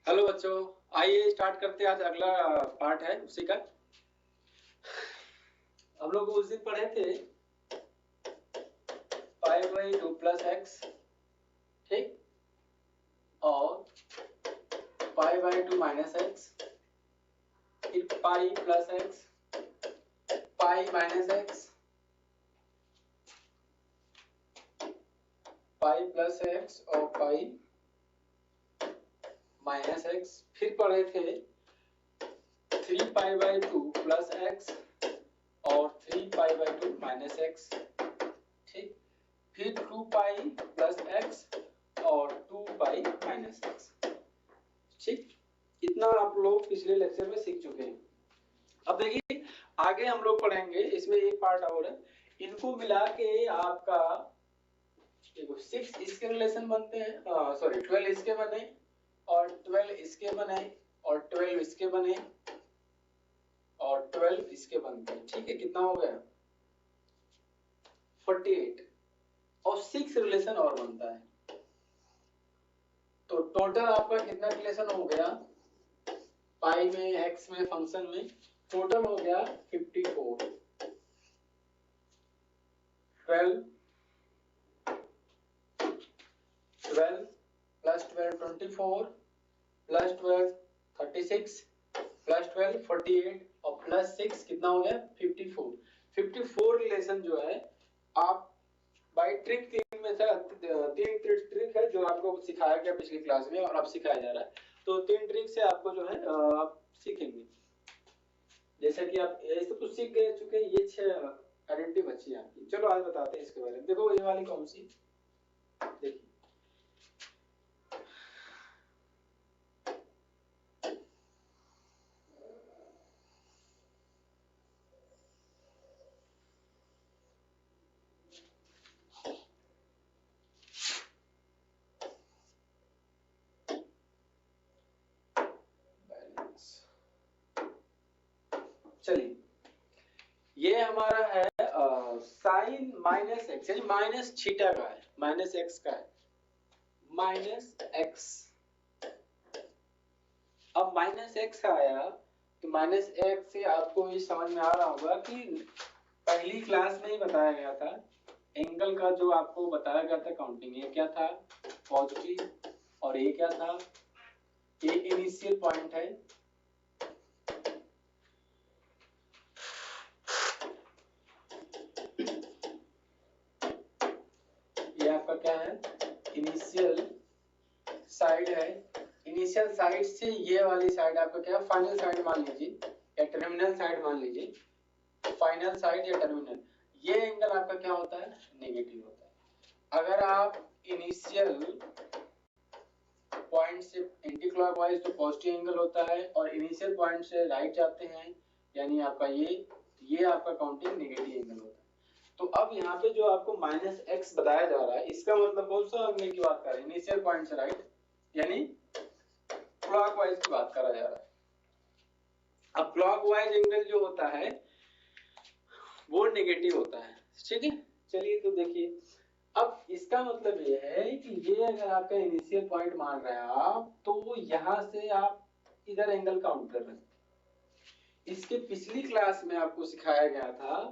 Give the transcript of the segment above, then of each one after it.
Hello बच्चों, आइए start करते हैं। आज अगला पार्ट है उसी का। हम लोग उस दिन पढ़े थे पाई बाई 2 प्लस एक्स, ठीक, और पाई बाई 2 माइनस एक्स, फिर pi plus x, pi minus x, pi plus x और पाई माइनस एक्स। फिर पढ़े थे 3 पाई बाई 2 प्लस एक्स और 3 पाई बाई 2 माइनस एक्स, ठीक। फिर 2 पाई प्लस एक्स और 2 पाई माइनस एक्स, ठीक। इतना आप लोग पिछले लेक्चर में सीख चुके हैं। अब देखिए आगे हम लोग पढ़ेंगे, इसमें एक पार्ट और है। इनको मिला के आपका देखो 6 इसके रिलेशन बनते हैं, सॉरी 12 इसके बने और 12 इसके बने और 12 इसके बने और 12 इसके बनते हैं, ठीक है। कितना हो गया? 48 और 6 रिलेशन और बनता है। तो टोटल आपका कितना रिलेशन हो गया पाई में, एक्स में, फंक्शन में? टोटल हो गया 54। 12 प्लस 12 24 प्लस 12 36 प्लस 12 48 और प्लस 6 कितना हो गया? 54। 54 रिलेशन जो है आप बाई ट्रिक, तीन ट्रिक है जो आपको सिखाया गया पिछली क्लास में और अब सिखाया जा रहा है। तो 3 ट्रिक से आपको जो है आप सीखेंगे। जैसे कि आप ऐसे तो सीख गए चुके हैं, ये 6 आइडेंटिटी बची है आपकी। चलो आज बताते हैं इसके बारे में। देखो ये वाली कौन सी, देखिए चलिए ये हमारा है साइन माइनस एक्स, यानी माइनस थीटा का है, माइनस एक्स का है, माइनस एक्स। अब माइनस एक्स आया तो माइनस एक्स से आपको ये समझ में आ रहा होगा कि पहली क्लास में ही बताया गया था एंगल का, जो आपको बताया गया था काउंटिंग। ये क्या था? पॉजिटिव। और ये क्या था? ये इनिशियल पॉइंट है, ये आपका क्या है? इनिशियल साइड है। इनिशियल साइड से ये वाली साइड आपका क्या है? फाइनल साइड मान लीजिए या टर्मिनल साइड मान लीजिए, फाइनल साइड या टर्मिनल। ये एंगल आपका क्या होता है? नेगेटिव होता है। अगर आप इनिशियल पॉइंट से एंटी क्लॉकवाइज तो पॉजिटिव एंगल होता है, और इनिशियल पॉइंट से राइट जाते हैं यानी आपका ये आपका काउंटिंग नेगेटिव एंगल होता है। तो अब यहाँ पे जो आपको माइनस एक्स बताया जा रहा है, इसका मतलब कौन सा एंगल की बात कर रहे हैं? इनिशियल पॉइंट से राइट यानी क्लॉकवाइज की बात करा जा रहा है। अब क्लॉकवाइज एंगल जो होता है वो नेगेटिव होता है, ठीक है। चलिए तो देखिए, अब इसका मतलब ये है कि ये अगर आपका इनिशियल पॉइंट मान रहे हैं आप, तो यहाँ से आप इधर एंगल काउंट कर रहे हैं। इसके पिछली क्लास में आपको सिखाया गया था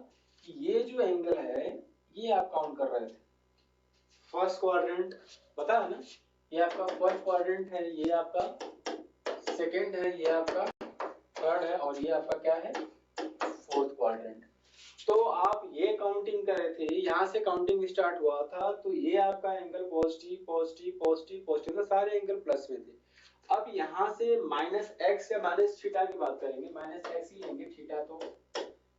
कि ये जो एंगल है ये आप काउंट कर रहे थे। फर्स्ट क्वाड्रेंट पता है ना, ये आपका फर्स्ट क्वाड्रेंट है, ये आपका सेकंड है, ये आपका थर्ड है और ये आपका क्या है? Fourth quadrant. तो आप ये काउंटिंग कर रहे थे, यहाँ से काउंटिंग स्टार्ट हुआ था, तो ये आपका angle positive positive positive positive था, सारे एंगल प्लस में थे। अब यहाँ से माइनस एक्स या माइनस थीटा की बात करेंगे, माइनस एक्स ही लेंगे, थीटा तो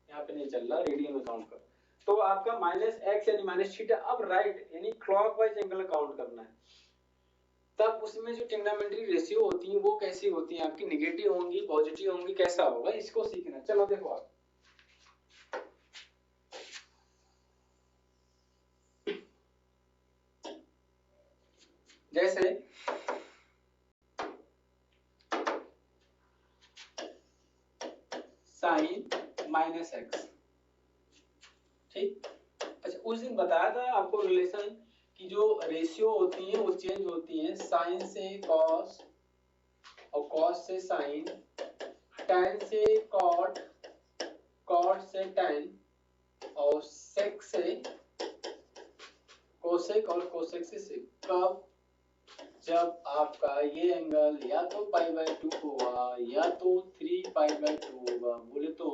यहाँ पे नहीं चल रहा, रेडियन में काउंट कर। तो आपका माइनस एक्स यानी माइनस थीटा। अब राइट यानी क्लॉकवाइज एंगल काउंट करना है, तब उसमें जो ट्रिग्नोमेट्री रेशियो होती है वो कैसी होती है आपकी? नेगेटिव होंगी, पॉजिटिव होंगी, कैसा होगा इसको सीखना। चलो देखो आप, जैसे साइन माइनस एक्स, ठीक। अच्छा उस दिन बताया था आपको रिलेशन की जो रेशियो होती है वो चेंज होती है, साइन से कॉस कॉस से साइन, tan से कॉट, कॉट से tan, और सेक से कोसेक, और कोसेक से सेक। कब? जब आपका ये एंगल या तो π/2 होगा या तो 3π/2 होगा। बोले तो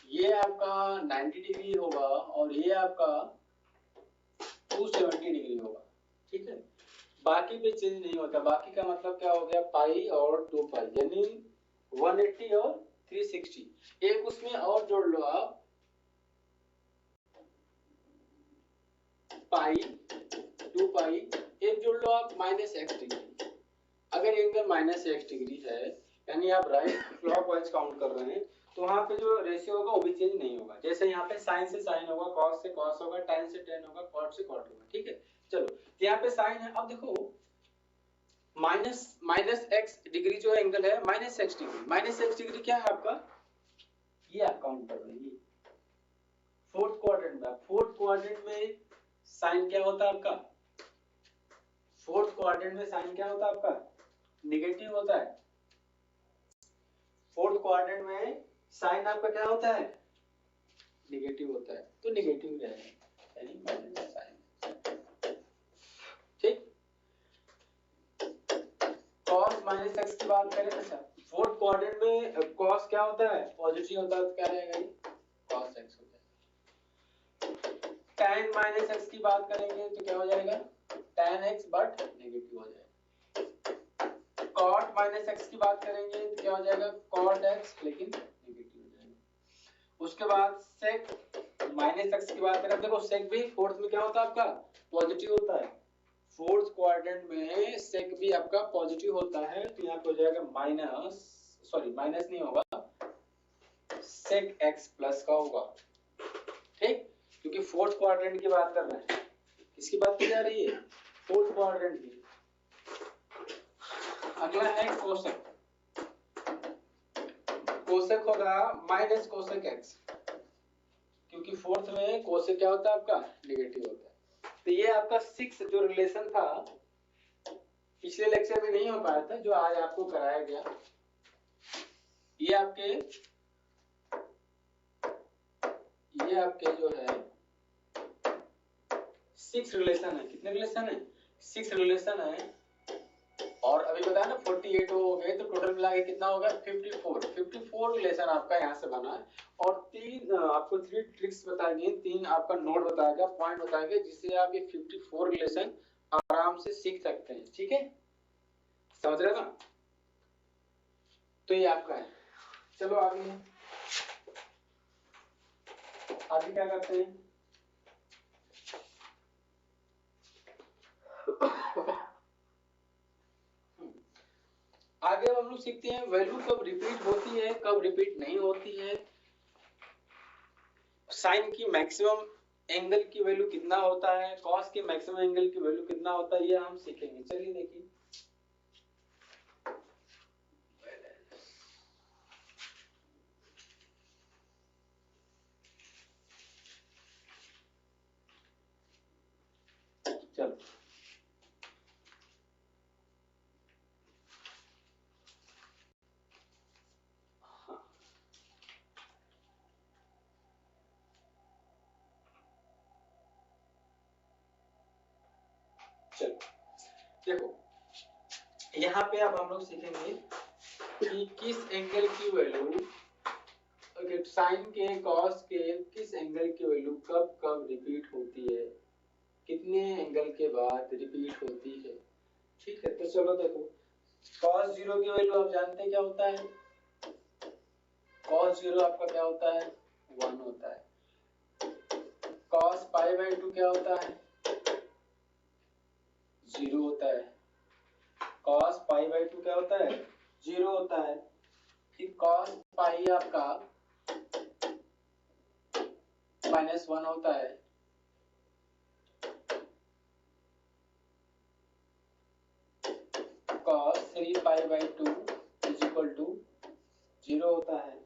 ये आपका 90 डिग्री होगा और ये आपका 270 डिग्री होगा, ठीक है। बाकी पे चेंज नहीं होता। बाकी का मतलब क्या हो गया, पाई और 2 पाई, यानी 180 और 360। एक उसमें और जोड़ लो आप, पाई 2 पाई, एक जोड़ लो आप -x डिग्री। अगर एंगल -x डिग्री है यानी आप राइट क्लॉकवाइज काउंट कर रहे हैं, तो वहां पे जो रेशियो होगा वो भी चेंज नहीं होगा। जैसे यहाँ पे साइन से साइन होगा, कॉस से कॉस होगा, tan से tan होगा, कॉट से कॉट होगा, ठीक है। चलो यहाँ पे साइन है, अब देखो माइनस एक्स डिग्री जो एंगल है -x डिग्री, -x डिग्री क्या है आपका, ये आप काउंट कर रहे हैं। फोर्थ क्वाड्रेंट में, फोर्थ क्वाड्रेंट में साइन क्या होता है आपका, फोर्थ क्वाड्रेंट में साइन क्या होता है आपका, नेगेटिव होता है। फोर्थ क्वाड्रेंट में साइन आपका क्या होता है, नेगेटिव होता है, तो नेगेटिव रहेगा यानी माइनस साइन, ठीक। cos -x की बात करें, अच्छा फोर्थ क्वाड्रेंट में cos क्या होता है, पॉजिटिव होता है, तो क्या रहेगा ये cos x हो जाएगा। tan -x की बात करेंगे तो क्या हो जाएगा, tan x बट नेगेटिव हो जाएगा। cot -x की बात करेंगे तो क्या हो जाएगा, cot x लेकिन नेगेटिव हो जाएगा। उसके बाद sec -x की बात करें, देखो sec भी फोर्थ में क्या होता है आपका, पॉजिटिव होता है। फोर्थ क्वाड्रेंट में सेक भी आपका पॉजिटिव होता है, तो यहाँ पे हो जाएगा माइनस नहीं होगा, सेक x प्लस का होगा, ठीक। क्योंकि फोर्थ क्वाड्रेंट की बात कर रहे हैं, किसकी बात की जा रही है, फोर्थ क्वाड्रेंट की। अगला है कोसेक, कोसेक होगा माइनस कोसेक x, क्योंकि फोर्थ में कोसेक क्या होता है आपका, नेगेटिव होता है। तो ये आपका 6 जो रिलेशन था, पिछले लेक्चर में नहीं हो पाया था, जो आज आपको कराया गया, ये आपके जो है 6 रिलेशन है। कितने रिलेशन है, 6 रिलेशन है। और अभी बताया ना 48 हो गए, तो टोटल मिला के कितना होगा, 54 रिलेशन आपका यहाँ से बना है। और आपको 3 ट्रिक्स बताए गए, 3 आपका नोट बताया गया, पॉइंट बताया गया, जिससे आप ये 54 रिलेशन आराम से सीख सकते हैं, ठीक है, समझ रहे ना। तो ये आपका है। चलो आगे क्या करते हैं, आगे हम लोग सीखते हैं वैल्यू कब रिपीट होती है, कब रिपीट नहीं होती है, साइन की मैक्सिमम एंगल की वैल्यू कितना होता है, कॉस के मैक्सिमम एंगल की वैल्यू कितना होता है, ये हम सीखेंगे। चलिए देखिए, चलो देखो, यहाँ पे अब हम लोग सीखेंगे कि किस एंगल की वैल्यू, साइन के कॉस के किस एंगल की वैल्यू कब कब रिपीट होती है, कितने एंगल के बाद रिपीट होती है, ठीक है। तो चलो देखो, cos 0 की वैल्यू आप जानते हैं क्या होता है, cos 0 आपका क्या होता है, 1 होता है। cos π/2 क्या होता है, 0 होता है। cos π/2 क्या होता है, 0 होता है। फिर cos पाई आपका -1 होता है। cos 3π/2 = 0 होता है।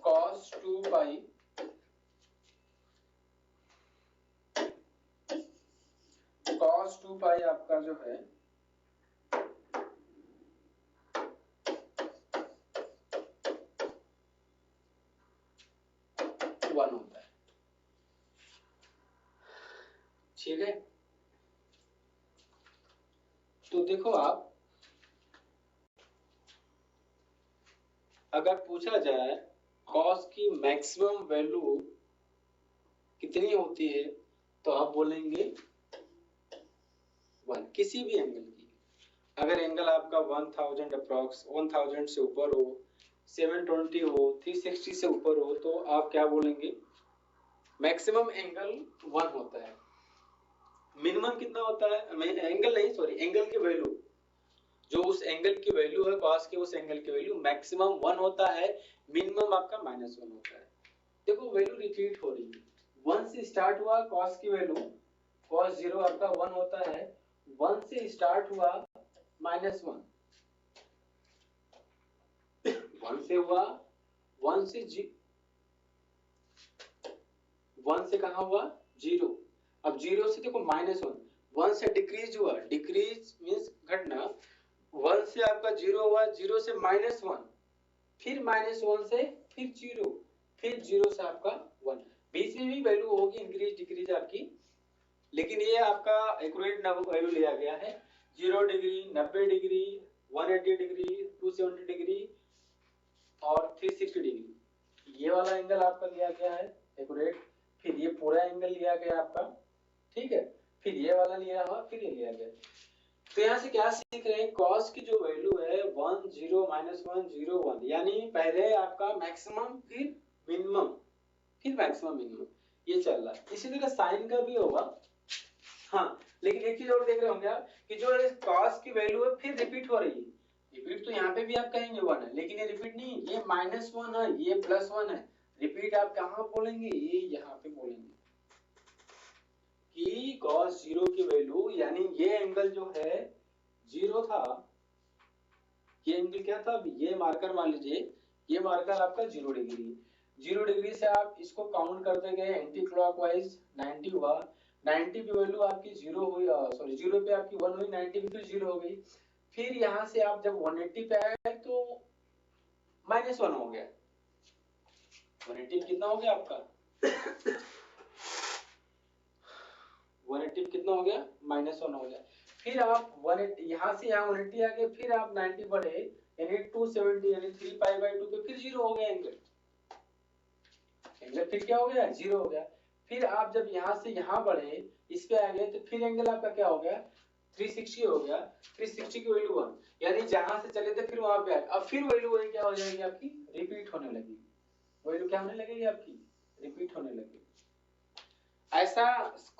cos 2π आपका जो है 1 होता है। ठीक है, तो देखो आप, अगर पूछा जाए कॉस की मैक्सिमम वैल्यू कितनी होती है तो आप बोलेंगे 1, किसी भी एंगल की। अगर एंगल आपका 1000 अप्रॉक्स 1000 से ऊपर हो, 720 हो, 360 से ऊपर हो, तो आप क्या बोलेंगे, मैक्सिमम एंगल 1 होता है। मिनिमम कितना होता है, एंगल नहीं, सॉरी, एंगल की वैल्यू, जो उस एंगल की वैल्यू है कॉस के, उस एंगल की वैल्यू मैक्सिमम 1 होता है, मिनिमम आपका -1 होता है। देखो वैल्यू रिपीट हो रही है, 1 से स्टार्ट हुआ कॉस की वैल्यू, cos 0 आपका 1 होता है, 1 से स्टार्ट हुआ -1, 1 से हुआ, 1 से कहा हुआ 0, अब 0 से देखो -1, 1 से डिक्रीज हुआ, डिक्रीज मींस घटना, 1 से आपका 0 हुआ, 0 से -1, फिर -1 से फिर 0, फिर 0 से आपका 1, बीच में भी वैल्यू होगी इंक्रीज डिक्रीज आपकी, लेकिन ये आपका एक्यूरेट वैल्यू लिया गया है, 0 डिग्री, 90 डिग्री, 180 डिग्री, 270 डिग्री और 360 डिग्री, ये वाला एंगल आपका लिया गया है एक्यूरेट, फिर ये पूरा एंगल लिया गया आपका, ठीक है, फिर ये वाला लिया हुआ, फिर ये लिया गया। तो यहाँ से क्या सीख रहे हैं, cos की जो वैल्यू है 1 0 -1 0 1, यानी पहले आपका मैक्सिमम फिर मिनिमम फिर मैक्सिमम मिनिमम, ये चल रहा है। इसी तरह साइन का भी होगा, हाँ, लेकिन एक चीज और देख रहे होंगे आप कि जो cos की वैल्यू है फिर रिपीट हो रही है, रिपीट तो यहाँ पे भी आप कहेंगे 1 है, लेकिन ये रिपीट नहीं, ये -1 है, ये +1 है, रिपीट आप कहाँ बोलेंगे, ये यहाँ पे बोलेंगे कि cos 0 की वैल्यू, यानी ये एंगल जो है 0 था, ये एंगल क्या था, ये मार्कर मान लीजिए, ये मार्कर आपका 0 डिग्री, 0 डिग्री से आप इसको काउंट करते गए एंटी क्लॉकवाइज, 90 हुआ, 90 की वैल्यू आपकी 0 हुई, सॉरी 0 पे आपकी 1 हुई, 90 पे फिर 0 हो गई, फिर यहाँ से आप जब 180 पे आए तो -1 हो गया, 180 कितना हो गया आपका 180 कितना हो गया, -1 हो गया, फिर आप 180 यहाँ से यहाँ 180 आ गए, फिर आप 90 बढ़े यानी 270 यानी 3π/2 पे फिर 0 हो गया एंगल, एंगल फिर क्या हो गया, 0 हो गया, फिर आप जब यहाँ से यहाँ बढ़े इस पे आ गए तो फिर एंगल आपका क्या हो गया, 360 हो गया, 360 की वैल्यू 1, यानी जहां से चले थे फिर वहां पे आ गए, अब फिर वैल्यू वही क्या हो जाएगी आपकी, रिपीट होने लगेगी, वैल्यू क्या होने लगेगी आपकी, रिपीट होने लगेगी। ऐसा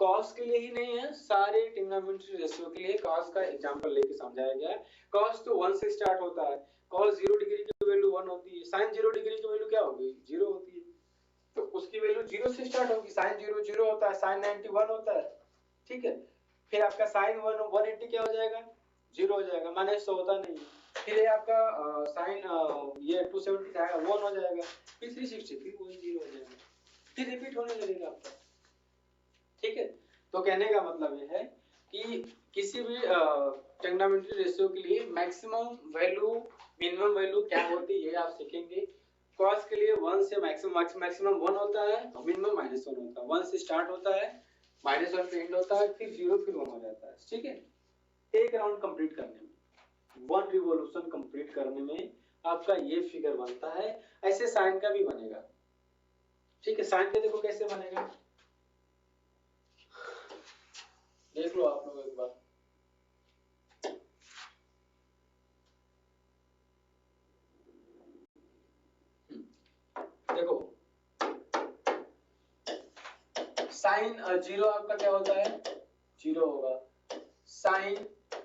cos के लिए ही नहीं है, सारे ट्रिग्नोमेट्री रेशियो के लिए cos का एग्जांपल लेके समझाया गया है। cos तो 1 से स्टार्ट होता है, cos 0 डिग्री की वैल्यू 1 होती है, sin 0 डिग्री की वैल्यू क्या होगी, 0 होती है, तो उसकी वैल्यू 0 से स्टार्ट होगी, sin 0 0 होता है, sin 90 1 होता है, ठीक है, फिर आपका sin 180 क्या हो जाएगा, 0 हो जाएगा, -100 होता नहीं, फिर ये आपका sin ये 270 जाएगा 1 हो जाएगा, फिर 360 फिर वही 0 हो जाएगा, फिर रिपीट होने लगेगा आपका, ठीक है। तो कहने का मतलब ये है कि किसी भी ट्रिग्नोमेट्री रेशियो के लिए मैक्सिमम वैल्यू मिनिमम वैल्यू क्या होती है ये आप सीखेंगे। cos के लिए 1 से मैक्सिमम 1 होता है, मिनिमम -1 होता है, 1 से स्टार्ट होता है, -1 पे एंड होता है, फिर 0 फिर 1 हो जाता है, ठीक है। एक राउंड कंप्लीट करने में, 1 रिवॉल्यूशन कंप्लीट करने में आपका ये फिगर बनता है, ऐसे साइन का भी बनेगा, ठीक है। साइन का देखो कैसे बनेगा, देख लो आप लोग एक बार, देखो साइन 0 आपका क्या होता है, 0 होगा, साइन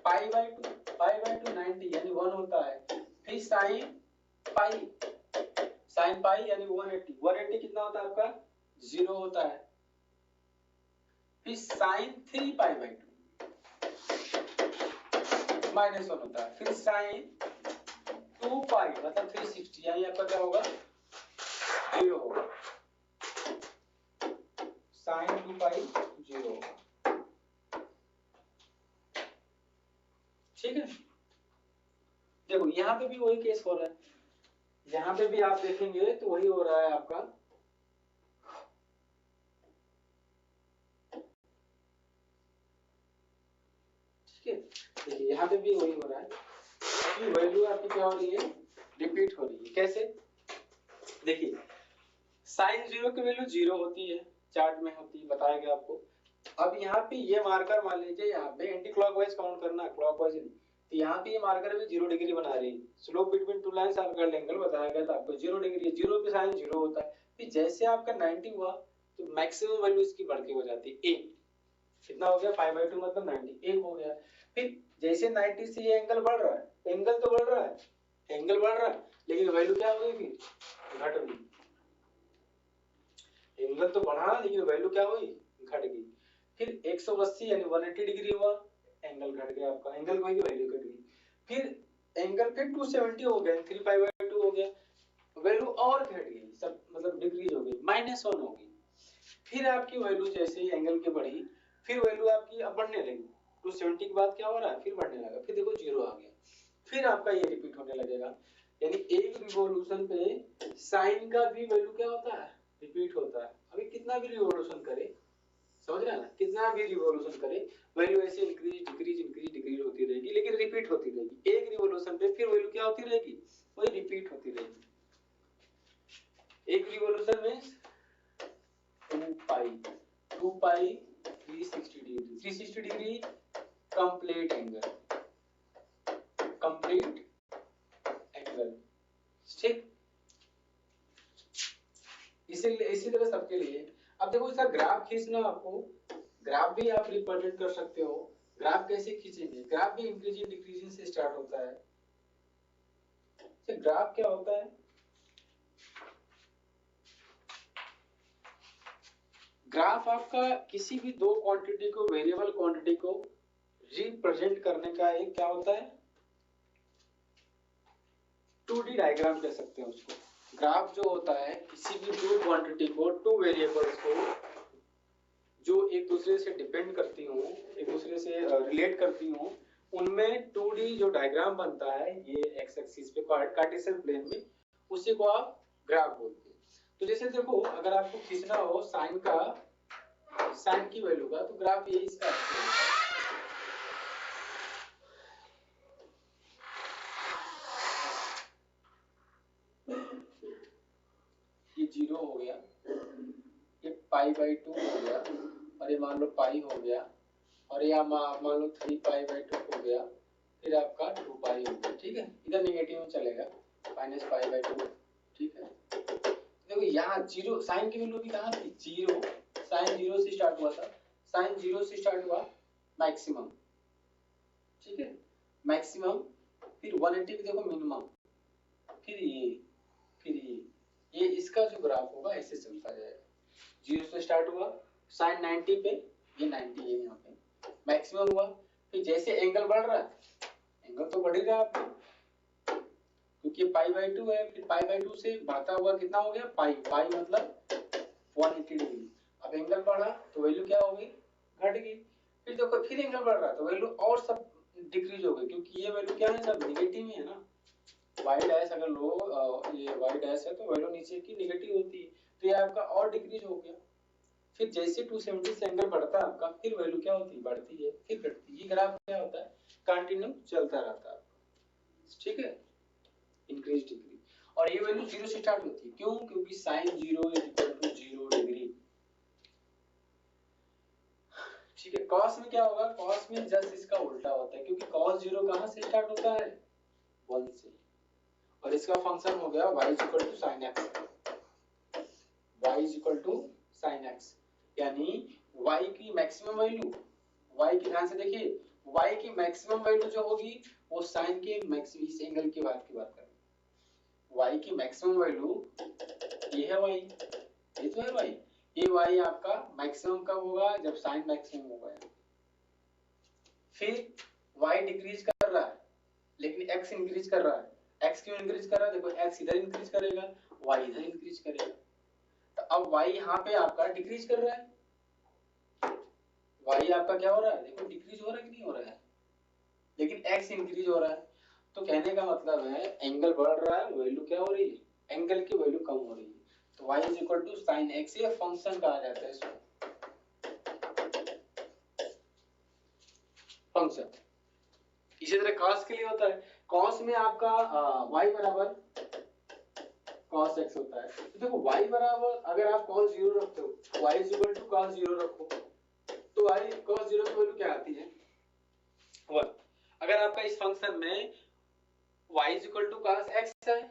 π/2 90 यानी 1 होता है, फिर साइन पाई यानी 180, 180 कितना होता है आपका, 0 होता है, फिर साइन 3π/2 -1 होता है, फिर साइन 2π मतलब 360 यानी आपका क्या होगा, 0 होगा, साइन 2π 0 होगा, ठीक है। देखो यहाँ पे भी वही केस हो रहा है, यहाँ पे भी आप देखेंगे तो वही हो रहा है आपका, देखिए यहाँ पे भी वही हो रहा है कि वैल्यू आपकी क्या हो रही है, रिपीट हो रही है। कैसे, देखिए साइन जीरो की वैल्यू जीरो होती है, चार्ट में होती है, बताया गया आपको। अब यहाँ पे ये मार्कर मान लीजिए, यहाँ पे एंटी क्लॉकवाइज काउंट करना, क्लॉकवाइज नहीं, तो यहाँ पे ये मार्कर भी 0 डिग्री बना रही है। स्लोप बिटवीन टू लाइंस आपका एंगल बताया गया था आपको 0 डिग्री है, 0 पे साइन 0 होता है। फिर जैसे आपका 90 हुआ तो मैक्सिमम वैल्यू इसकी बढ़ के हो जाती है 1। कितना हो गया, पाई बाय 2 मतलब 90, 1 हो गया। फिर जैसे 90 से ये एंगल बढ़ रहा है, एंगल तो बढ़ रहा है, एंगल बढ़ रहा है, लेकिन वैल्यू क्या हो गई, फिर घट गई। एंगल तो बढ़ा लेकिन वैल्यू क्या हुई, घट गई। फिर 180 यानी 180 डिग्री हुआ, एंगल घट गया आपका, एंगल कोई की वैल्यू घट गई। फिर एंगल फिर 270 हो गया, 3 पाई बाय 2 हो गया, वैल्यू और घट गई, सब मतलब डिक्रीज हो गई, -1 हो गई। फिर आपकी वैल्यू जैसे ही एंगल की बढ़ी, फिर वैल्यू आपकी अब बढ़ने लगी, 270 के बाद क्या हो रहा है, फिर बढ़ने लगा, फिर देखो 0 आ गया, फिर आपका ये रिपीट होने लगेगा। यानी एक रिवॉल्यूशन पे साइन का भी वैल्यू क्या होता है, रिपीट होता है। अभी कितना भी रिवॉल्यूशन करे, समझ रहे हैं ना, कितना भी रिवॉल्यूशन करे वैल्यू ऐसे इंक्रीज डिक्रीज इंक्रीज डिक्रीज होती रहेगी, लेकिन रिपीट होती रहेगी। एक रिवॉल्यूशन पे फिर वैल्यू क्या होती रहेगी, वही रिपीट होती रहेगी। एक रिवॉल्यूशन में 2 पाई 360 degree, 360 degree complete angle, complete angle, ठीक। इसीलिए इसी तरह सबके लिए। अब देखो इसका ग्राफ खींचना, आपको ग्राफ भी आप रिप्रेजेंट कर सकते हो। ग्राफ कैसे खींचेंगे, ग्राफ भी इंक्रीजिंग डिक्रीजिंग से स्टार्ट होता है। तो ग्राफ क्या होता है, ग्राफ आपका किसी भी दो क्वांटिटी को, वेरिएबल क्वांटिटी को रिप्रेजेंट करने का एक क्या होता है, 2D डायग्राम कह सकते हैं उसको। ग्राफ जो होता है किसी भी दो क्वांटिटी को, टू वेरिएबल्स को जो एक दूसरे से डिपेंड करती हूँ, एक दूसरे से रिलेट करती हूँ, उनमें 2D जो डायग्राम बनता है, ये एक्स एक्सिस पे कार्टेशियन प्लेन में, उसी को आप ग्राफ बोलते हैं। तो जैसे देखो अगर आपको खींचना हो साइन का, साइन की वैल्यू का, तो ग्राफ ये इसका ये 0 हो गया, ये पाई बाय 2 हो गया, और ये मान लो पाई हो गया, और ये मान लो 3 पाई बाय 2 हो गया, फिर आपका 2 पाई हो गया, ठीक है। इधर नेगेटिव में चलेगा, माइनस पाई बाय 2, ठीक है। देखो यहाँ 0 साइन की वैल्यू भी कहाँ थी, 0, साइन 0 से स्टार्ट हुआ था, साइन 0 से स्टार्ट हुआ मैक्सिमम, ठीक है, मैक्सिमम, फिर 180 पे देखो मिनिमम, फिर ये इसका जो ग्राफ होगा ऐसे चलता जाएगा। 0 से स्टार्ट हुआ, साइन 90 पे, ये 90 है यहाँ पे, मैक्सिमम हुआ, फिर जैसे एंगल बढ़ रहा है, एंगल तो बढ़ ही रहा है आपका, क्योंकि पाई बाय 2 है, फिर पाई बाय 2 से बढ़ता हुआ कितना हो गया, पाई, पाई मतलब 180 डिग्री। अब एंगल बढ़ा तो वैल्यू क्या हो गई, घट गई। फिर देखो फिर एंगल बढ़ रहा तो वैल्यू और सब डिक्रीज हो गई, क्योंकि ये वैल्यू क्या है, सब नेगेटिव में है ना। y डैश अगर लो, ये y डैश है तो वैल्यू नीचे की नेगेटिव होती है, तो ये आपका और डिक्रीज हो गया। फिर जैसे 270 से एंगल बढ़ता है आपका, फिर वैल्यू क्या होती है, बढ़ती है, फिर घटती है। ये ग्राफ क्या होता है, कंटिन्यू चलता रहता है, ठीक है, इंक्रीज डिक्रीज। और ये वैल्यू 0 से स्टार्ट होती है, क्यों, क्योंकि sin 0 = 0 डिग्री, ठीक है। cos में क्या होगा, cos में जस्ट इसका उल्टा होता है, क्योंकि cos 0 कहां से स्टार्ट होता है, 1 से, और इसका फंक्शन हो गया y = sin x, y = sin x, यानी y की मैक्सिमम वैल्यू, y की ध्यान से देखिए, y की मैक्सिमम वैल्यू जो होगी वो sin के मैक्सिमम, इस एंगल की बात करें, y की मैक्सिमम वैल्यू ये है y, ये तो है y, ये y आपका मैक्सिमम कब होगा, जब sin मैक्सिमम होगा। फिर y डिक्रीज कर रहा है लेकिन x इंक्रीज कर रहा है, x क्यों इंक्रीज कर रहा है, देखो x इधर इंक्रीज करेगा, y इधर इंक्रीज करेगा, तो अब y यहाँ पे आपका डिक्रीज कर रहा है, y आपका क्या हो रहा है, देखो डिक्रीज हो रहा है कि नहीं हो रहा है, लेकिन x इंक्रीज हो रहा है। तो कहने का मतलब है एंगल बढ़ रहा है, वैल्यू क्या हो रही है, एंगल की वैल्यू कम हो रही है। तो y = sin x, ये फंक्शन कहा जाता है इसको, फंक्शन। इसी तरह cos के लिए होता है, cos में आपका y बराबर cos x होता है। तो देखो y बराबर अगर आप cos 0 रखते हो, y is equal to cos 0 रखो, तो y cos 0 की वैल्यू क्या आती है 1। अगर आपका इस फंक्शन में y is equal to cos x है,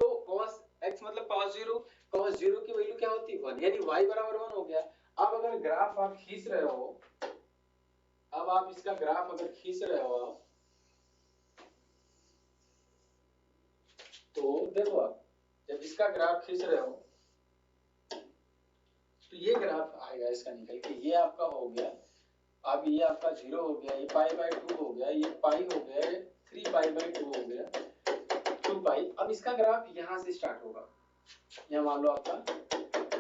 तो cos x मतलब cos 0, cos 0 की वैल्यू क्या होती है 1, यानी y बराबर 1 हो गया। अब अगर ग्राफ आप खींच रहे हो, अब आप इसका ग्राफ अगर खींच रहे हो आप, तो देखो आप जब इसका ग्राफ खींच रहे हो तो ये ग्राफ आएगा इसका निकल के, ये आपका हो गया, अब ये आपका 0 हो गया, ये पाई बाय 2 हो गया, ये पाई हो गया, 3 पाई बाय 2 हो गया, 2 पाई। अब इसका ग्राफ यहाँ से स्टार्ट होगा, यहाँ मान लो आपका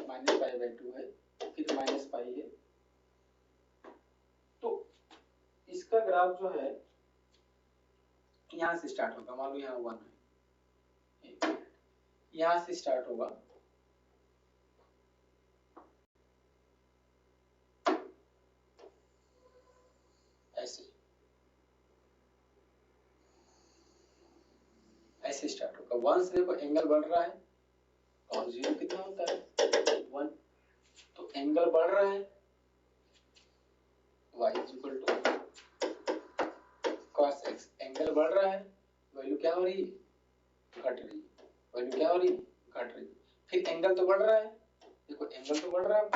माइनस पाई बाय 2 है, फिर माइनस पाई है, तो इसका ग्राफ जो है यहाँ से स्टार्ट होगा, मान लो यहाँ 1 है, यहाँ से स्टार्ट होगा, ऐसे ऐसे स्टार्ट होगा। 1 से देखो एंगल बढ़ रहा है और 0 कितना होता है 1, तो एंगल बढ़ रहा है, y is equal to cos x, angle बढ़ रहा है, वैल्यू क्या हो रही है घट रही है, वैल्यू क्या हो रही है घट रही है। फिर एंगल तो बढ़ रहा है, देखो एंगल तो बढ़ रहा है,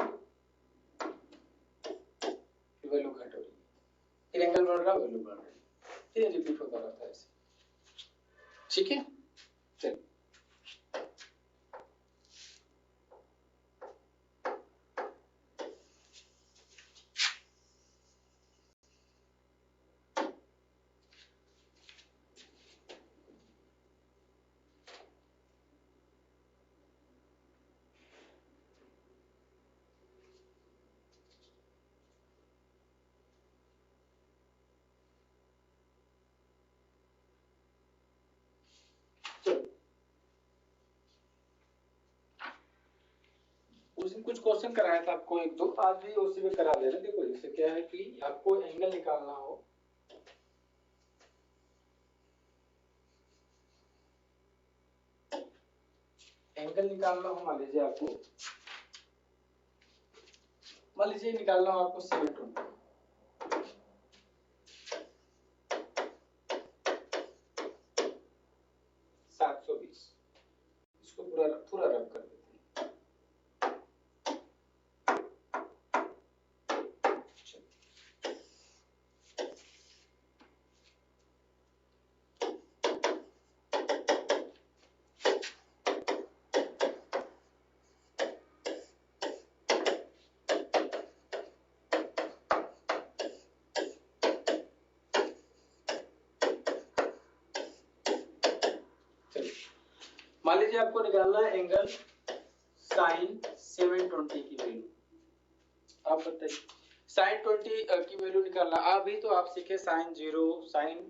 फिर वैल्यू घट रही है, फिर एंगल बढ़ रहा है, वैल्यू बढ़ रही है, फिर रिपीट होता रहता है ऐसे। ठीक है, चलिए उस दिन कुछ क्वेश्चन कराया था आपको एक दो, आज भी उसी में करा देना। देखो इससे क्या है कि आपको एंगल निकालना हो, एंगल निकालना हो, मान लीजिए आपको, मान लीजिए निकालना हो आपको 720, 720, इसको पूरा पूरा रब कर देते हैं। मान लीजिए आपको निकालना है एंगल साइन 720 की वैल्यू, आप बताइए साइन 20 की वैल्यू निकालना। अभी तो आप सीखे sine 0, sine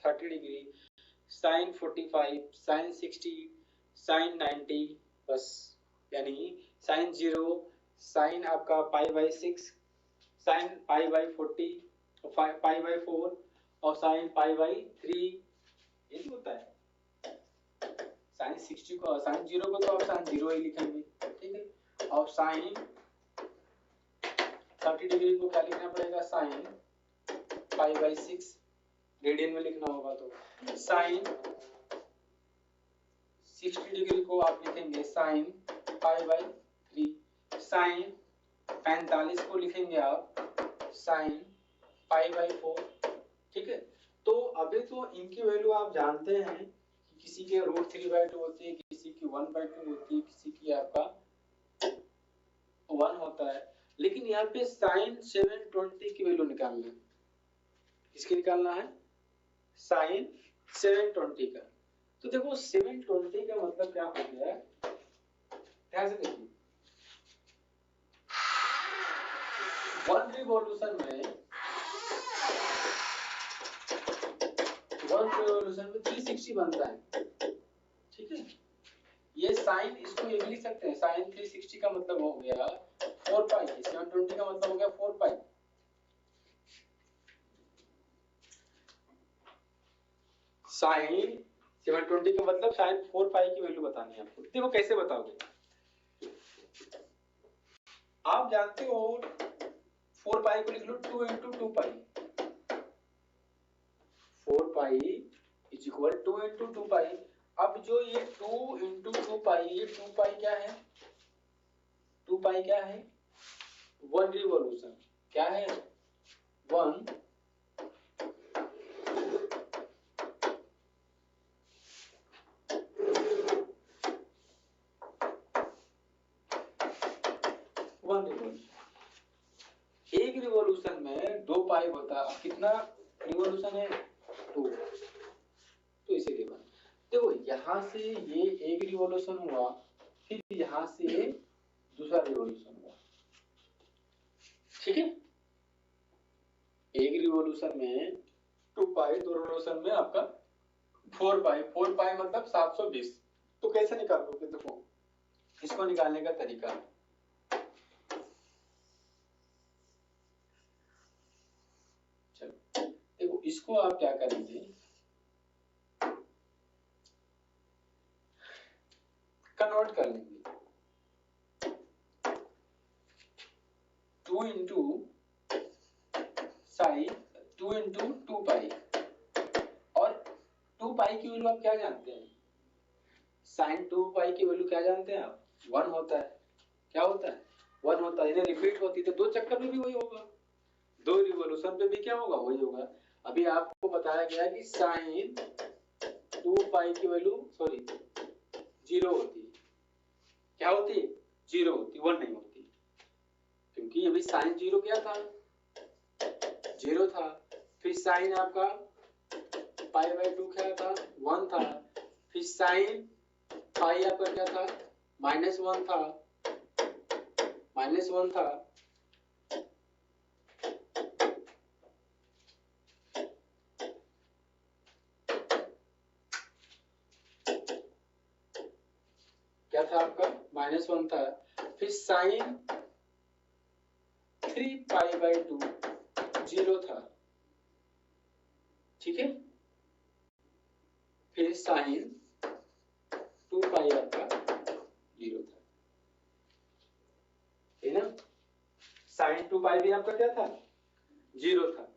30 degree, sine 45, sine 60, sine 90, बस, यानी साइन 0, साइन आपका pi by 6, sine pi by 40, pi by 4 और साइन पाई बाय 3, यही होता है। साइन 60 को, साइन 0 को तो आप साइन 0 ही लिखेंगे, ठीक है। और साइन 30 डिग्री को क्या लिखना पड़ेगा साइन पाई बाय 6, रेडियन में लिखना होगा तो साइन 60 डिग्री को आप लिखेंगे साइन पाई बाय 3, साइन 45 को लिखेंगे आप साइन पाई बाय 4, ठीक है। तो अभी तो इनकी वैल्यू आप जानते हैं कि किसी के √3/2 होती है, किसी की 1/2 होती है, किसी की आपका 1 होता है, लेकिन यहाँ पे साइन 720 की वैल्यू निकालना है। किसकी निकालना है साइन 720 का। तो देखो 720 का मतलब क्या हो गया, ध्यान से देखिए, 1 रिवॉल्यूशन में 360 बनता है, ठीक है। ये साइन, इसको ये भी लिख सकते हैं, साइन 360 का मतलब हो गया 4 पाई, 720 का मतलब हो गया 4 पाई। साइन 720 का मतलब साइन 4 पाई की वैल्यू बतानी है आपको। देखो कैसे बताओगे, आप जानते हो 4 पाई को लिख लो 2 into 2 pi, 4 pi is equal 2 into 2 पाई। अब जो ये 2 इंटू 2 पाई, ये 2 पाई क्या है, 2 पाई क्या है, 1 रिवॉल्यूशन। क्या है, 1 रिवॉल्यूशन। एक रिवॉल्यूशन में 2 पाई होता है। कितना रिवॉल्यूशन है, 2, तो इसीलिए बना। देखो यहां से ये एक रिवॉल्यूशन हुआ, फिर यहां से दूसरा रिवॉल्यूशन हुआ, ठीक है। एक रिवॉल्यूशन में 2 पाई, दो रिवॉल्यूशन में आपका 4 पाई। 4 पाई मतलब 720। तो कैसे निकालोगे, देखो इसको निकालने का तरीका, चलो देखो इसको आप क्या करेंगे, कन्वर्ट कर लेंगे 2 इंटू साइन 2 इंटू 2 पाई। और 2 पाई की वैल्यू आप क्या जानते हैं, साइन 2 पाई की वैल्यू क्या जानते हैं आप, 1 होता है। क्या होता है, 1 होता है। यानी रिपीट होती तो 2 चक्कर में भी वही होगा, 2 रिवॉल्यूशन पे भी क्या होगा, वही होगा। अभी आपको बताया गया कि साइन 2 पाई की वैल्यू 0 होती है। क्या होती है, 0 होती, 1 नहीं होती, क्योंकि अभी साइन 0 क्या था, 0 था। फिर साइन आपका पाई बाई 2 क्या था, 1 था। फिर साइन पाई आपका क्या था, -1 था, -1 था। क्या था आपका, -1 था। फिर साइन 3 पाई बाई 2 0 था, ठीक है। फिर साइन 2 पाई आपका 0 था, है ना। साइन 2 पाई भी आपका क्या था, 0 था।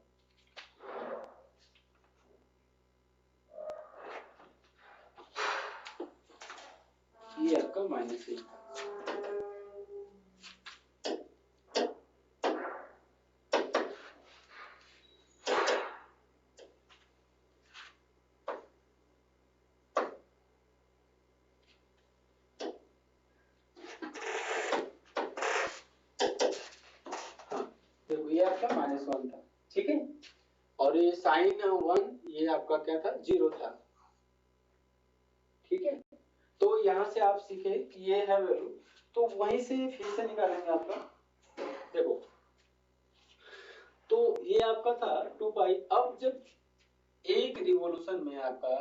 ये आपका -1 था। देखो ये आपका -1 था, ठीक है। और ये साइन 1 ये आपका क्या था, 0 था, ठीक है। तो यहां से आप सीखे कि ये है वैल्यू, तो वहीं से फिर से निकालेंगे आपका। देखो तो ये आपका था 2 पाई। अब जब एक रिवॉल्यूशन में आपका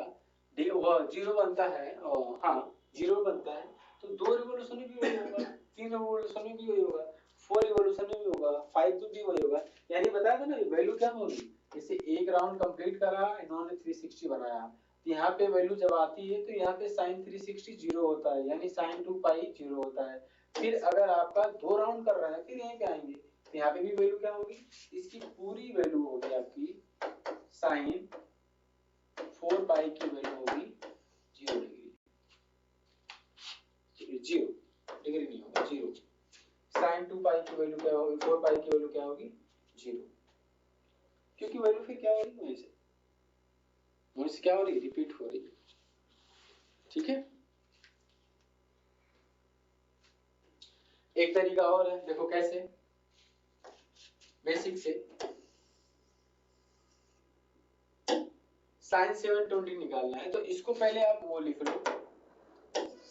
0 बनता है, और हाँ 0 बनता है, तो 2 रिवॉल्यूशन में भी वही होगा, 3 रिवॉल्यूशन में भी वही होगा, 4 रिवॉल्यूशन में भी होगा, 5 में भी वही होगा। यानी बताया था ना वैल्यू क्या होगी, जैसे एक राउंड कंप्लीट करा इन्होंने 360 बनाया, तो यहाँ पे वैल्यू जब आती है तो यहाँ पे साइन 360 0 होता है, यानी साइन 2 पाई 0 होता है। फिर अगर आपका 2 राउंड कर रहा है फिर यहीं पे आएंगे, तो यहाँ पे भी वैल्यू क्या होगी, इसकी पूरी वैल्यू होगी आपकी साइन 4 पाई की वैल्यू होगी 0 डिग्री, 0 डिग्री नहीं होगा, 0। साइन 2 पाई की वैल्यू क्या होगी, 4 पाई की वैल्यू क्या होगी, 0, क्योंकि वैल्यू फिर क्या हो रही है, वहीं से क्या हो रही है, रिपीट हो रही है, ठीक है। एक तरीका और है, देखो कैसे, बेसिक से साइन 720 निकालना है, तो इसको पहले आप वो लिख लो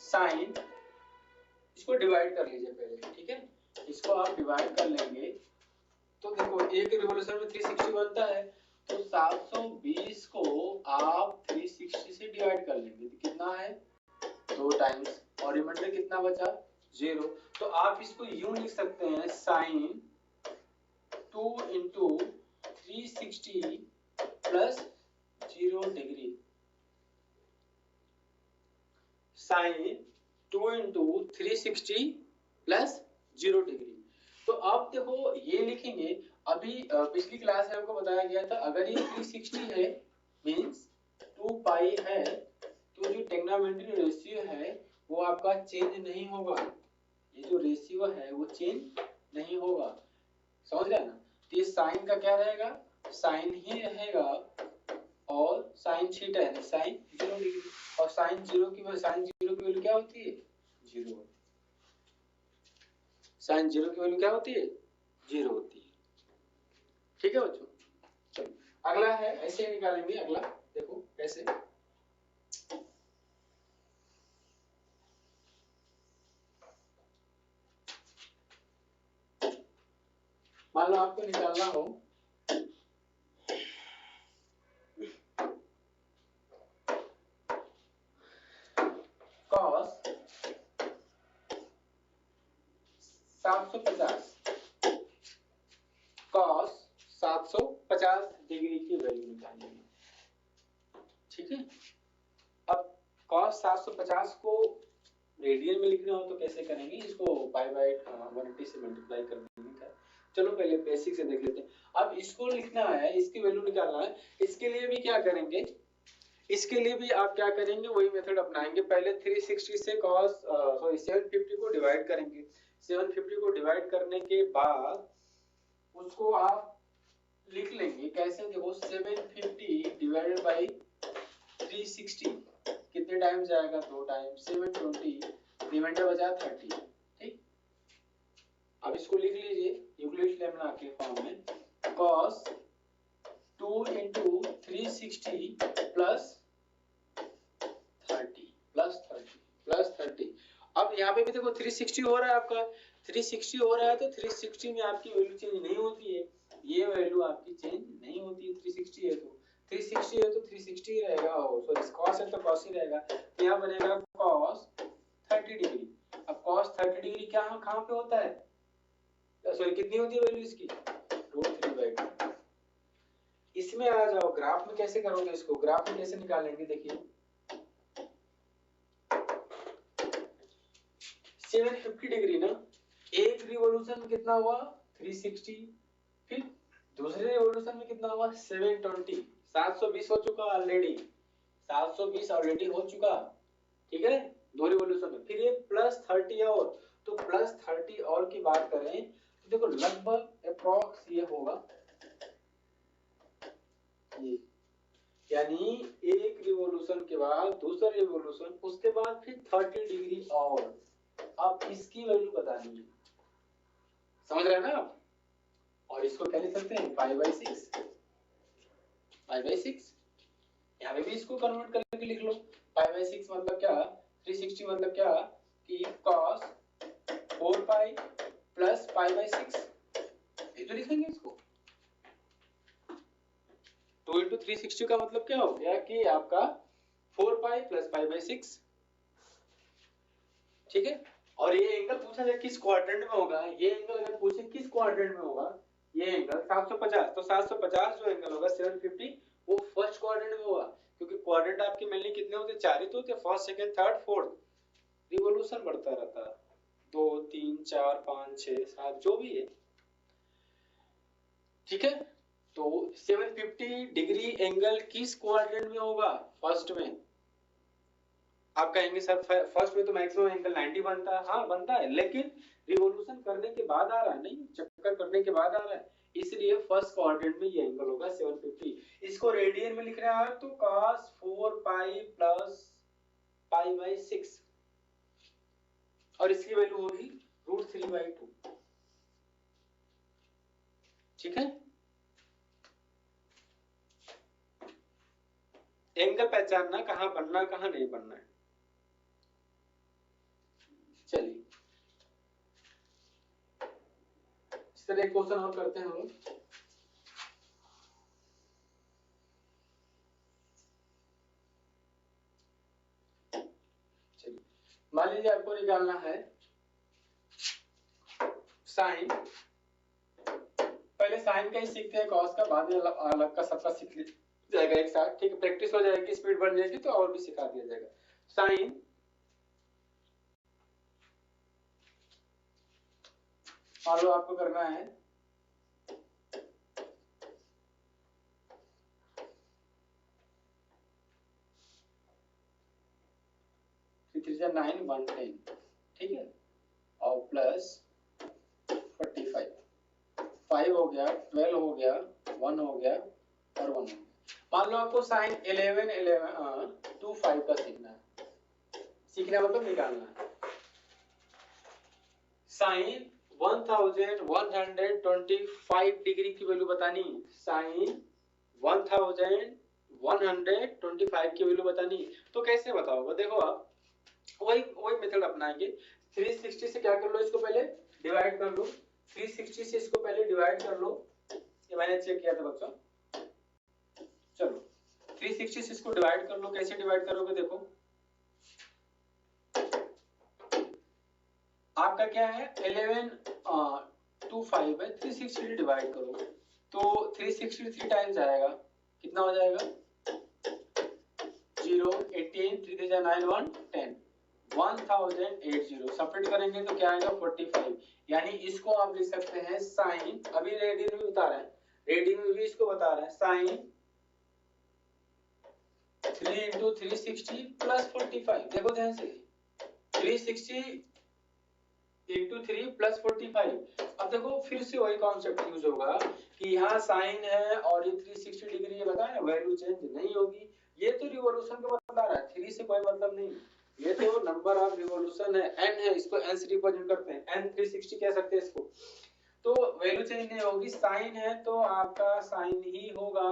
साइन, इसको डिवाइड कर लीजिए पहले, ठीक है। इसको आप डिवाइड कर लेंगे तो देखो एक रिवॉल्यूशन में 360 बनता है, तो 720 को आप 360 से डिवाइड कर लेंगे तो कितना है, 2 टाइम्स, और रिमाइंडर कितना बचा, 0। तो आप इसको यूं लिख सकते हैं sine 2 into 360 plus 0 degree, sine 2 into 360 plus 0 degree. तो अब देखो ये लिखेंगे, अभी पिछली क्लास में आपको बताया गया था अगर ये 360 है मींस 2 पाई है, तो जो ट्रिग्नोमेट्री रेशियो है वो आपका चेंज नहीं होगा, ये जो रेशियो है वो चेंज नहीं होगा, समझ गए ना। तो ये साइन का क्या रहेगा, साइन ही रहेगा, और साइन थीटा है साइन 0 डिग्री, और साइन 0 की वैल्यू क्या होती है, 0। साइन 0 की वैल्यू क्या होती है, 0 होती है। ठीक है बच्चों, चलो अगला है, ऐसे निकालेंगे अगला, देखो कैसे। मान लो आपको निकालना हो cos 750 cos 750 डिग्री की वैल्यू निकालेंगे, ठीक है। अब cos 750 को रेडियन में लिखना हो तो कैसे करेंगे, इसको पाई बाय 180 से मल्टीप्लाई कर देंगे। चलो पहले बेसिक से देख लेते हैं। अब इसको लिखना है, इसकी वैल्यू निकालना है, इसके लिए भी क्या करेंगे, इसके लिए भी आप क्या करेंगे, वही मेथड अपनाएंगे। पहले 360 से cos 750 को डिवाइड करेंगे, 750 को डिवाइड करने के बाद उसको आप लिख लेंगे कैसे, देखो 750 डिवाइडेड बाय 360 कितने टाइम जाएगा, 2 टाइम, 720 रिमाइंडर बचा 30, ठीक। अब इसको लिख लीजिए यूक्लिड लेमना के फॉर्म में, cos 2 into 360 प्लस 30। अब यहाँ पे भी देखो 360 हो रहा है आपका, 360 हो रहा है तो 360 में आपकी वैल्यू चेंज नहीं होती है, ये वैल्यू आपकी चेंज नहीं होती है। 360 है तो 360 ही रहेगा, सॉरी cos है तो cos ही रहेगा, तो यहाँ बनेगा cos 30 डिग्री। अब cos 30 डिग्री क्या कहाँ पे होता है, सॉरी कितनी होती है वैल्यू इसकी, √3/2। इसमें आ जाओ, ग्राफ में कैसे करोगे इसको, ग्राफ में कैसे निकालेंगे, देखिए 750 डिग्री ना, एक रिवॉल्यूशन में कितना हुआ 360, फिर दूसरे रिवॉल्यूशन में कितना हुआ 720, 720 हो चुका ऑलरेडी, 720 ऑलरेडी हो चुका, ठीक है, दो रिवॉल्यूशन में। फिर ये प्लस 30 और, तो प्लस 30 और की बात करें तो देखो लगभग अप्रॉक्स ये होगा, ये यानी एक रिवॉल्यूशन के बाद दूसरा रिवॉल्यूशन, उसके बाद फिर 30 डिग्री और, अब इसकी वैल्यू बतानी है, समझ रहे हैं ना आप। और इसको क्या लिख सकते हैं, π/6, यहाँ पे भी इसको कन्वर्ट करके लिख लो, π/6 मतलब क्या, 360 मतलब क्या कि cos 4π प्लस π/6, ये तो लिखेंगे इसको। 2 into 360 का मतलब क्या हो गया कि आपका 4π प्लस π/6, ठीक है। और ये एंगल पूछा जाए किस क्वाड्रेंट में होगा, ये एंगल अगर पूछे किस क्वाड्रेंट में होगा, ये एंगल 750, तो 750 जो एंगल होगा 750 वो फर्स्ट क्वाड्रेंट में होगा, क्योंकि क्वाड्रेंट आपके मेनली कितने होते हैं, 4 ही तो होते हैं, first second third fourth, revolution बढ़ता रहता है, 2 3 4 5 6 7 जो भी है, ठीक है। तो 750 डिग्री एंगल किस क्वाड्रेंट में होगा, फर्स्ट में। आप कहेंगे सर फर्स्ट में तो मैक्सिमम एंगल 90 बनता है, हाँ बनता है, लेकिन रिवॉल्यूशन करने के बाद आ रहा है, नहीं चक्कर करने के बाद आ रहा है, इसलिए फर्स्ट क्वाड्रेंट में ये एंगल होगा 750। इसको रेडियन में लिख रहा है तो cos 4π प्लस π/6, और इसकी वैल्यू होगी √3/2, ठीक है। एंगल पहचानना कहां बनना कहां नहीं बनना है। चलिए इस तरह एक क्वेश्चन और करते हैं हम लोग। चलिए मान लीजिए आपको निकालना है साइन, पहले साइन का ही सीखते हैं, कॉस का बाद में अलग का सबका सीख जाएगा एक साथ, ठीक है, प्रैक्टिस हो जाएगी, स्पीड बढ़ जाएगी तो और भी सिखा दिया जाएगा। साइन मान लो आपको करना है 3 3 9 110, ठीक है, और प्लस 45, 5 हो गया, 12 हो गया, 1 हो गया और 1 हो गया। मान लो आपको साइन 25 का सीखना है, मतलब निकालना है। साइन 1125 डिग्री की वैल्यू बतानी, साइन 1125 की वैल्यू बतानी। तो कैसे बताओगे? देखो आप वही मेथड अपनाएंगे। 360 से क्या कर लो, इसको पहले डिवाइड कर लो, 360 से इसको पहले डिवाइड कर लो, ये मैंने चेक किया था बच्चों। चलो 360 से इसको डिवाइड कर लो, कैसे डिवाइड करोगे? देखो आपका क्या है 1125 है, 360 डिवाइड करो तो 363 टाइम्स आएगा, कितना हो जाएगा 0 18 3 3 9 1 10 1080। सपरेट करेंगे तो क्या आएगा 45। यानी इसको आप लिख सकते हैं साइन, अभी रेडियन में बता रहे हैं, रेडियन में भी इसको बता रहे हैं, साइन 3 into 360 plus 45। देखो ध्यान से 360 into 3 plus 45। अब देखो फिर से वही कॉन्सेप्ट यूज होगा कि यहाँ साइन है और ये 360 डिग्री है, बताया वैल्यू चेंज नहीं होगी। ये तो रिवॉल्यूशन का बता रहा है, 3 से कोई मतलब नहीं, ये तो नंबर ऑफ रिवॉल्यूशन है, n है, इसको n से रिप्रेजेंट करते हैं, n 360 कह सकते हैं इसको। तो वैल्यू चेंज नहीं होगी, साइन है तो आपका साइन ही होगा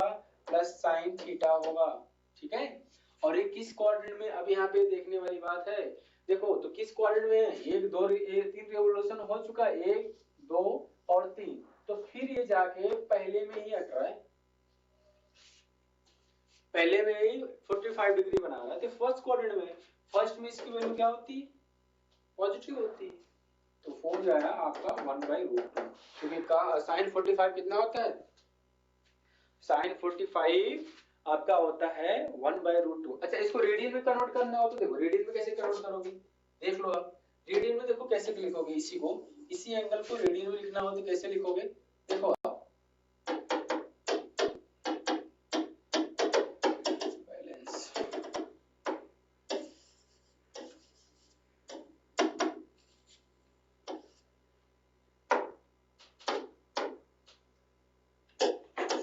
प्लस साइन थीटा होगा, ठीक है। और ये किस क्वाड्रेंट में, अब यहाँ पे देखने वाली बात है, देखो तो किस क्वाड्रेंट में है, 1 2 3 रिवॉल्यूशन हो चुका, 1 2 और 3, तो फिर ये जाके पहले में ही अट रहा है, पहले में ही 45 डिग्री बना रहा है। तो फर्स्ट क्वाड्रेंट में, फर्स्ट में इसकी वैल्यू क्या होती है, पॉजिटिव होती है, तो 4 जो है आपका 1/√2, क्योंकि साइन 45 कितना होता है, साइन 45 आपका होता है 1/√2। अच्छा इसको रेडियन में कन्वर्ट करना हो तो देखो रेडियन में कैसे कन्वर्ट करोगे, देख लो आप, रेडियन में देखो कैसे लिखोगे, इसी एंगल को रेडियन में लिखना हो तो कैसे लिखोगे, देखो आप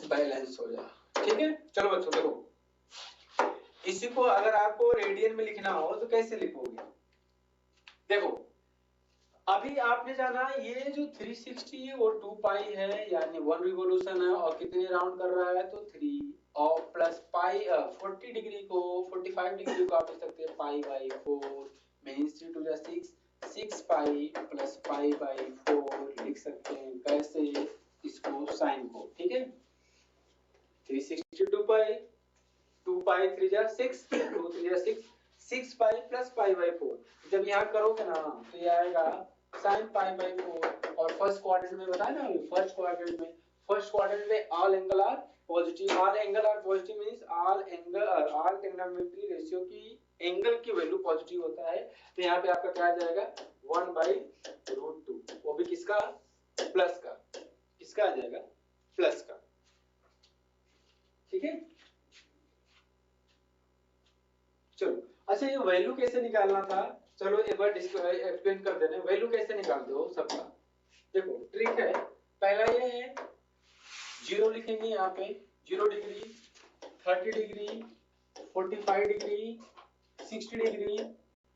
बैलेंस हो जा, ठीक है। चलो बच्चों देखो, इसी को अगर आपको रेडियन में लिखना हो तो कैसे लिखोगे, देखो अभी आपने जाना ये जो 360 है वो 2 पाई है, यानी 1 रिवॉल्यूशन है, और कितने राउंड कर रहा है तो 3, और प्लस पाई 40 डिग्री को 45 डिग्री को आप लिख सकते हैं पाई/4, मींस 3 2 6, 6 पाई प्लस पाई/4 लिख सकते हैं, कैसे, इसको साइन को, ठीक है। 360 2 पाई, 2 पाई 3 जा 6, 2 3 जा 6, 6 पाई प्लस पाई/4, जब यहाँ करोगे ना तो ये आएगा sin पाई/4। और फर्स्ट क्वाड्रेंट में बताया ना, फर्स्ट क्वाड्रेंट में all angle are positive, all angle are positive means all trigonometry ratio की एंगल की वैल्यू पॉजिटिव होता है, तो यहाँ पे आपका क्या आ जाएगा 1/√2, वो भी किसका, प्लस का, किसका आ जाएगा, प्लस का, ठीक है। चलो अच्छा ये वैल्यू कैसे निकालना था, चलो एक बार एक्सप्लेन कर देने, वैल्यू कैसे निकालते हो सबका, देखो ट्रिक है, पहला ये है 0 लिखेंगे यहाँ पे, 0 degree, 30 degree, 45 degree, 60 degree,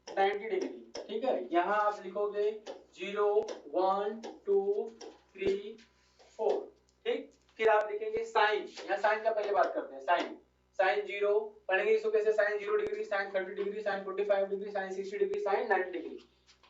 90 degree, ठीक है। यहाँ आप लिखोगे 0 1 2 3 4, ठीक। फिर आप लिखेंगे साइन, यहाँ साइन का पहले बात करते हैं, साइन 0 पढ़ेंगे इसको कैसे, sine 0 degree, sine 30 degree, sine 45 degree, sine 60 degree, sine 90 degree,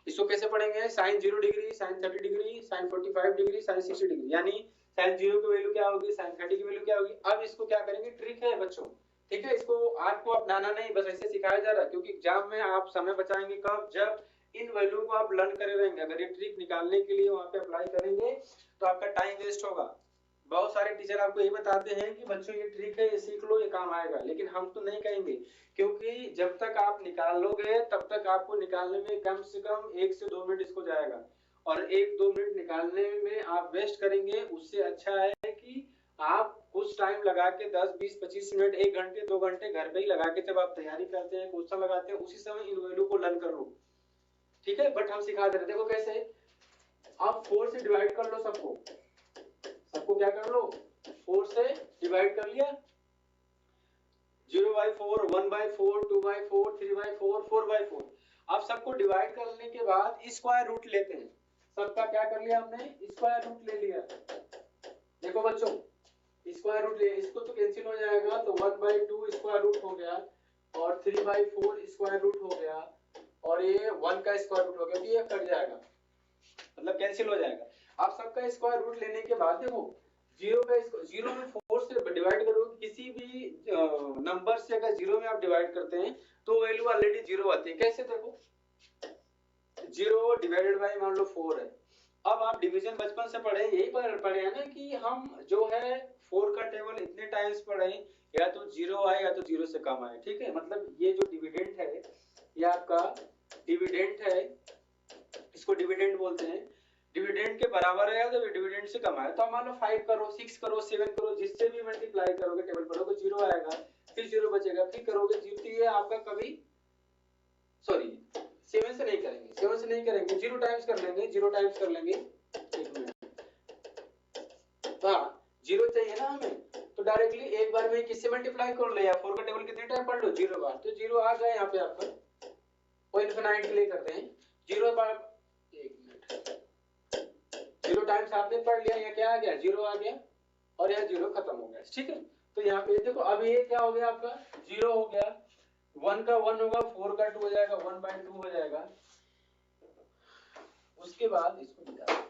इसको कैसे पढ़ेंगे, sine 0 degree, sine 30 degree, sine 45 degree, sine 60 degree, यानी साइन 0 की वैल्यू क्या होगी, साइन 30 की वैल्यू क्या होगी। अब इसको क्या करेंगे, ट्रिक है बच्चों, ठीक है, इसको आपको अपनाना नहीं, बस ऐसे सिखाया जा रहा है, क्योंकि एग्जाम में आप समय बचाएंगे कब, जब इन वैल्यू को आप लर्न करे रहेंगे, अगर ये ट्रिक निकालने के लिए वहां पे अप्लाई करेंगे तो आपका टाइम वेस्ट होगा। बहुत सारे टीचर आपको ये बताते हैं कि बच्चों ये ट्रिक है, ये सीख लो, ये काम आएगा, लेकिन हम तो नहीं कहेंगे, क्योंकि जब तक आप निकाल लोगे तब तक आपको निकालने में कम से कम 1 से 2 मिनट इसको जाएगा, और 1-2 मिनट निकालने में आप वेस्ट करेंगे, उससे अच्छा है कि आप कुछ टाइम लगा के 10, 20, 25 मिनट, 1 घंटे, 2 घंटे घर पे ही लगा के जब आप तैयारी करते हैं, क्वेश्चन लगाते हैं, उसी समय इन वैल्यू को लर्न कर लो, ठीक है। बट हम सिखा दे रहे हैं, देखो कैसे, आप 4 से डिवाइड कर लो सबको, सबको क्या कर लो, 4 से डिवाइड कर लिया, 0/4, 1/4, 2/4, 3/4, 4/4। अब सबको डिवाइड करने के बाद स्क्वायर रूट लेते हैं, सबका क्या कर लिया हमने, स्क्वायर रूट ले लिया। देखो बच्चों, स्क्वायर रूट ले, इसको तो कैंसिल हो जाएगा, तो 1/2 स्क्वायर रूट हो गया और 3/4 स्क्वायर रूट हो गया और ये 1 का स्क्वायर रूट हो गया, ये कट जाएगा, मतलब कैंसिल हो जाएगा। आप सबका स्क्वायर रूट लेने के बाद देखो, 0 में 4 से डिवाइड करोगे, किसी भी नंबर से अगर 0 में आप डिवाइड करते हैं तो वैल्यू ऑलरेडी 0 आती है। कैसे, देखो 0 डिवाइडेड बाय मान लो 4 है। अब आप डिवीजन बचपन से पढ़े, यही पढ़े हैं ना कि हम जो है 4 का टेबल इतने टाइम्स पढ़े, या तो 0 आए या तो 0 से कम आए, ठीक है। मतलब ये जो डिविडेंड है, ये आपका डिविडेंड है, इसको डिविडेंड बोलते हैं। डिविडेंड के बराबर है तो डिविडेंड से कम है, तो मान लो 5 करो, 6 करो, 7 करो, जिससे भी मल्टीप्लाई करोगे टेबल पढ़ोगे 0 आएगा, फिर 0 बचेगा, फिर करोगे 0, ये आपका कभी सॉरी 7 से नहीं करेंगे, 7 से नहीं करेंगे, 0 टाइम्स कर लेंगे, 0 टाइम्स कर लेंगे, 1 मिनट, हाँ 0 चाहिए ना हमें, तो डायरेक्टली एक बार में किससे मल्टीप्लाई कर ले, 4 का टेबल कितने टाइम पढ़ लो, 0 बार, तो 0 आ गया यहाँ पे आपका, वो इनफिनाइट के लिए करते हैं 0 बार, 1 मिनट, 0 टाइम्स आपने पढ़ लिया, यहाँ क्या आ गया, 0 आ गया और यहाँ 0 खत्म हो गया, ठीक है। तो यहाँ पे देखो, अब ये क्या हो गया आपका, 0 हो गया, 1 का 1 होगा, 4 का 2 हो जाएगा, 1/2 हो जाएगा। उसके बाद इसको निकाल,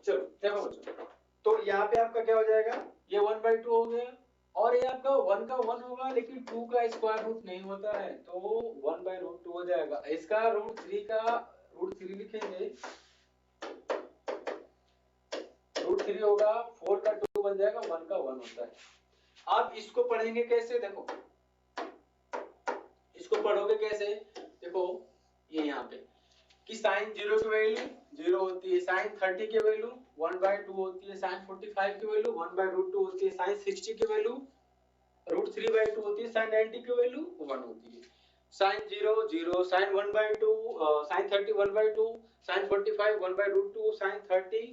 चलो देखो बच्चों, तो यहाँ पे आपका क्या हो जाएगा, ये 1/2 हो गया और ये आपका 1 का 1 होगा, लेकिन 2 का स्क्वायर रूट नहीं होता है, तो 1/√2 हो जाएगा। इसका √3 का √3 लिखेंगे, √3 होगा, 4 का 2 बन जाएगा, 1 का 1 होता है। आप इसको पढ़ेंगे कैसे, देखो इसको पढ़ोगे कैसे, देखो ये यहाँ पे कि sin 0 की वैल्यू 0 होती है, sin 30 की वैल्यू 1/2 होती है, sin 45 की वैल्यू 1/√2 होती है, sin 60 की वैल्यू √3/2 होती है, sin 90 की वैल्यू 1 होती है। sin 0 0, sin 1/2, sin 30 1/2, sin 45 1/√2, sin 30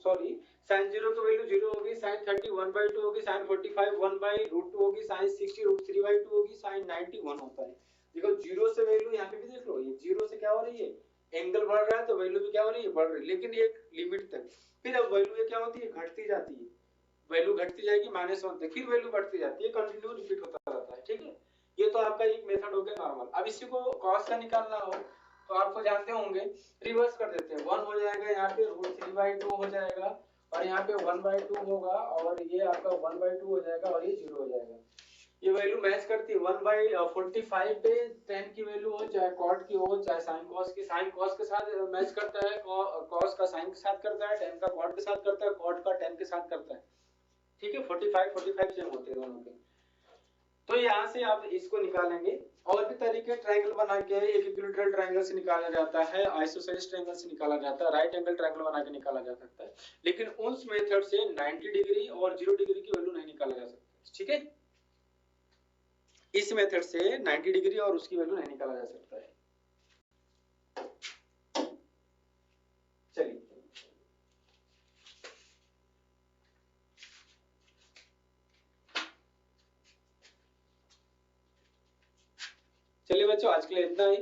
sorry sin 0 की वैल्यू 0 होगी, sin 30 1/2 होगी, sin 45 1/√2 होगी, sin 60 √3/2 होगी, sin 90 1 होता है। देखो 0 से वैल्यू यहाँ पे भी देख लो, ये 0 से क्या हो रही है, एंगल बढ़ रहा है, तो वैल्यू भी क्या हो रही है, बढ़ रही है, लेकिन एक लिमिट तक। फिर अब वैल्यू ये क्या होती है, घटती जाती है, वैल्यू घटती जाएगी, -1 तक, फिर वैल्यू बढ़ती जाती है, कंटिन्यू रिपीट होता रहता है, ठीक है। ये तो आपका एक मेथड हो गया नॉर्मल। अब इसी को कॉस का निकालना हो तो आपको जानते होंगे, रिवर्स कर देते हैं, 1 हो जाएगा, यहाँ पे √3/2 हो जाएगा और यहाँ पे 1/2 होगा और ये आपका 1/2 हो जाएगा और ये 0 हो जाएगा। ये वैल्यू मैच करती है, 1/45 पे 10 की वैल्यू हो, चाहे कॉट की हो, चाहे साइन कॉस की, साइन कॉस के साथ मैच करता है, कॉस का साइन के साथ करता है, 10 का कॉट के साथ करता है, कॉट का 10 के साथ करता है, ठीक है। 45 सेम होते हैं दोनों के। तो यहाँ से आप इसको निकालेंगे। और भी तरीके ट्रायंगल बना के, एक इक्विलैटरल ट्रायंगल से निकाला जाता है, आइसोसेलेस ट्रायंगल से निकाला जाता है, राइट एंगल ट्रायंगल बना के निकाला जा सकता है, लेकिन उस मेथड से 90 डिग्री और 0 डिग्री की वैल्यू नहीं निकाला जा सकता, ठीक है। इस मेथड से 90 डिग्री और उसकी वैल्यू नहीं निकाला जा सकता है। चलिए चलिए बच्चों, आज के लिए इतना ही,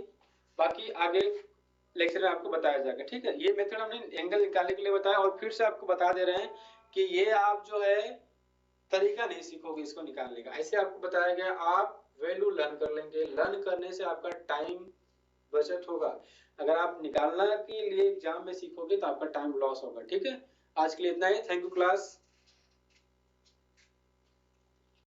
बाकी आगे लेक्चर में आपको बताया जाएगा, ठीक है। ये मेथड हमने एंगल निकालने के लिए बताया और फिर से आपको बता दे रहे हैं कि ये आप जो है तरीका नहीं सीखोगे इसको निकालने का, ऐसे आपको बताया गया, आप वैल्यू लर्न कर लेंगे, लर्न करने से आपका टाइम बचत होगा। अगर आप निकालना के लिए एग्जाम में सीखोगे तो आपका टाइम लॉस होगा, ठीक है। आज के लिए इतना ही, थैंक यू क्लास।